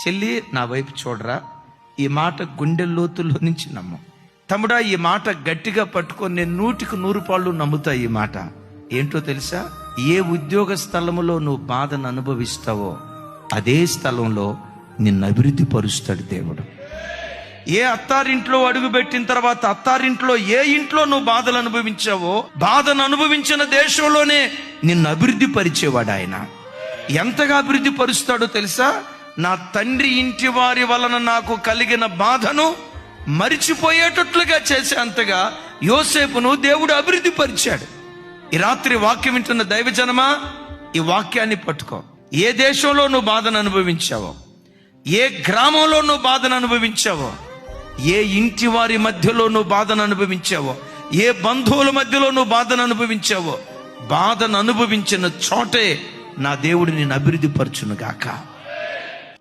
చెల్లి, నా వైపు చూడరా, ఈ మాట గుండె లోతుల్లో నుంచి నమ్ము. తమ్ముడా, ఈ మాట గట్టిగా పట్టుకొని నేను 100% నమ్ముతా. ఈ మాట ఏంటో తెలుసా? ఏ ఉద్యోగ స్థలములో నువ్వు బాధను అనుభవిస్తావో అదే స్థలంలో నిన్ను అభివృద్ధి పరుస్తాడు దేవుడు. ఏ అత్తారింట్లో అడుగుపెట్టిన తర్వాత అత్తారింట్లో ఏ ఇంట్లో నువ్వు బాధలు అనుభవించావో బాధను అనుభవించిన దేశంలోనే నిన్ను అభివృద్ధి పరిచేవాడు ఆయన. ఎంతగా అభివృద్ధి పరుస్తాడో తెలుసా? నా తండ్రి ఇంటి వారి వలన నాకు కలిగిన బాధను మరిచిపోయేటట్లుగా చేసేంతగా యోసేపును దేవుడు అభివృద్ధి పరిచాడు. ఈ రాత్రి వాక్యం వింటున్న దైవజనమా, ఈ వాక్యాన్ని పట్టుకో. ఏ దేశంలో నువ్వు బాధను అనుభవించావో, ఏ గ్రామంలో నువ్వు బాధను అనుభవించావో, ఏ ఇంటి వారి మధ్యలో నువ్వు బాధను అనుభవించావో, ఏ బంధువుల మధ్యలో నువ్వు బాధను అనుభవించావో, బాధను అనుభవించిన చోటే నా దేవుడు నిన్ను అభివృద్ధి పరచును గాక.